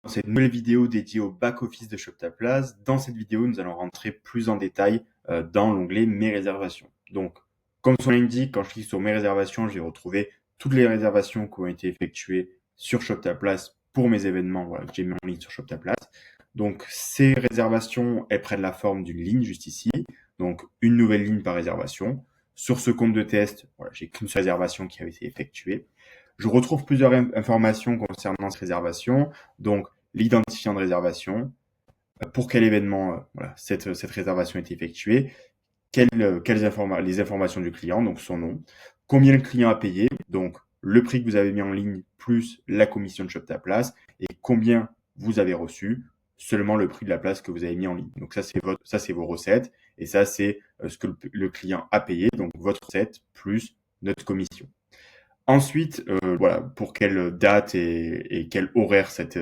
Dans cette nouvelle vidéo dédiée au back-office de ShopTaPlace. Dans cette vidéo, nous allons rentrer plus en détail dans l'onglet Mes réservations. Donc, comme son nom l'indique, quand je clique sur Mes réservations, je vais retrouver toutes les réservations qui ont été effectuées sur ShopTaPlace pour mes événements que j'ai mis en ligne sur ShopTaPlace. Donc, ces réservations, elles prennent la forme d'une ligne juste ici. Donc, une nouvelle ligne par réservation. Sur ce compte de test, j'ai qu'une seule réservation qui avait été effectuée. Je retrouve plusieurs informations concernant cette réservation. Donc, l'identifiant de réservation, pour quel événement cette réservation est effectuée, les informations du client, donc son nom, combien le client a payé, donc le prix que vous avez mis en ligne plus la commission de ShopTaPlace, et combien vous avez reçu, seulement le prix de la place que vous avez mis en ligne. Donc ça c'est vos recettes, et ça c'est ce que le client a payé, donc votre recette plus notre commission. Ensuite, pour quelle date et quel horaire cette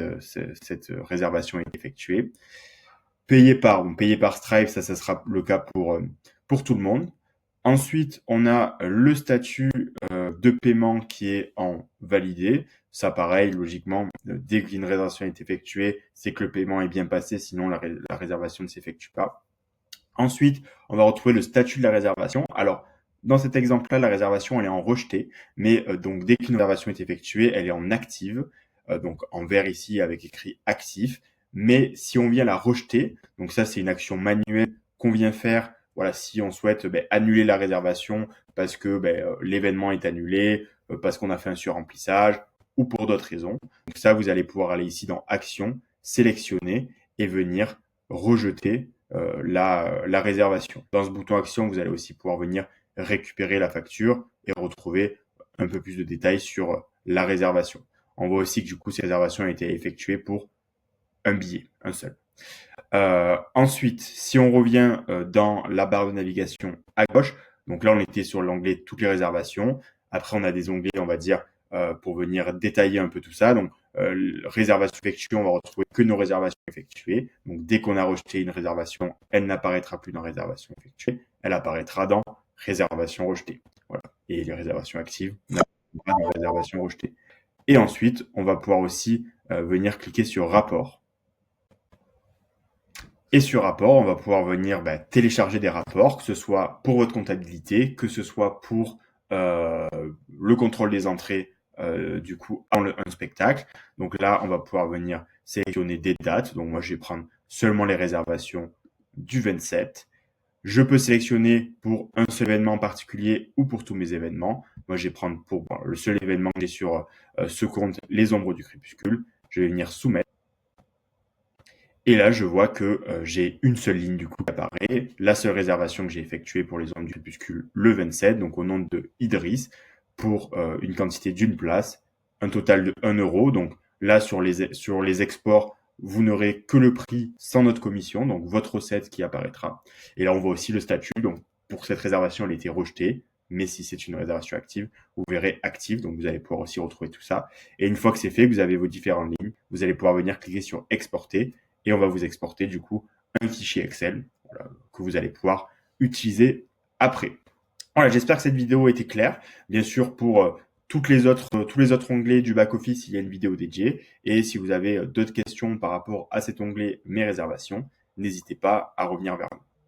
réservation est effectuée. Payé par Stripe, ça sera le cas pour tout le monde. Ensuite, on a le statut de paiement qui est en validé. Ça, pareil, logiquement, dès qu'une réservation est effectuée, c'est que le paiement est bien passé, sinon la réservation ne s'effectue pas. Ensuite, on va retrouver le statut de la réservation. Alors, dans cet exemple-là, la réservation, elle est en rejeté, mais donc dès qu'une réservation est effectuée, elle est en active, donc en vert ici avec écrit actif. Mais si on vient la rejeter, donc ça c'est une action manuelle qu'on vient faire, si on souhaite annuler la réservation parce que l'événement est annulé, parce qu'on a fait un surremplissage ou pour d'autres raisons. Donc ça, vous allez pouvoir aller ici dans Action, sélectionner et venir rejeter la réservation. Dans ce bouton Action, vous allez aussi pouvoir venir récupérer la facture et retrouver un peu plus de détails sur la réservation. On voit aussi que du coup, ces réservations ont été effectuées pour un billet, un seul. Ensuite, si on revient dans la barre de navigation à gauche, donc là on était sur l'onglet toutes les réservations. Après on a des onglets, on va dire, pour venir détailler un peu tout ça. Donc réservation effectuée, on va retrouver que nos réservations effectuées. Donc dès qu'on a rejeté une réservation, elle n'apparaîtra plus dans réservation effectuée, elle apparaîtra dans réservation rejetée. Voilà. Et les réservations actives n'apparaîtront pas dans réservation rejetée. Et ensuite, on va pouvoir aussi venir cliquer sur rapport. Et sur rapport, on va pouvoir venir télécharger des rapports, que ce soit pour votre comptabilité, que ce soit pour le contrôle des entrées du coup un spectacle. Donc là, on va pouvoir venir sélectionner des dates. Donc moi, je vais prendre seulement les réservations du 27. Je peux sélectionner pour un seul événement en particulier ou pour tous mes événements. Moi, je vais prendre pour le seul événement que j'ai sur ce compte, les ombres du crépuscule. Je vais venir soumettre. Et là, je vois que j'ai une seule ligne du coup qui apparaît, la seule réservation que j'ai effectuée pour les ombres du crépuscule le 27, donc au nom de Idriss, pour une quantité d'une place, un total de 1 euro. Donc là, sur les exports, vous n'aurez que le prix sans notre commission, donc votre recette qui apparaîtra. Et là, on voit aussi le statut. Donc pour cette réservation, elle a été rejetée, mais si c'est une réservation active, vous verrez active. Donc vous allez pouvoir aussi retrouver tout ça. Et une fois que c'est fait, vous avez vos différentes lignes, vous allez pouvoir venir cliquer sur exporter. Et on va vous exporter du coup un fichier Excel que vous allez pouvoir utiliser après. Voilà, j'espère que cette vidéo a été claire. Bien sûr, pour tous les autres onglets du back-office, il y a une vidéo dédiée. Et si vous avez d'autres questions par rapport à cet onglet Mes réservations, n'hésitez pas à revenir vers nous.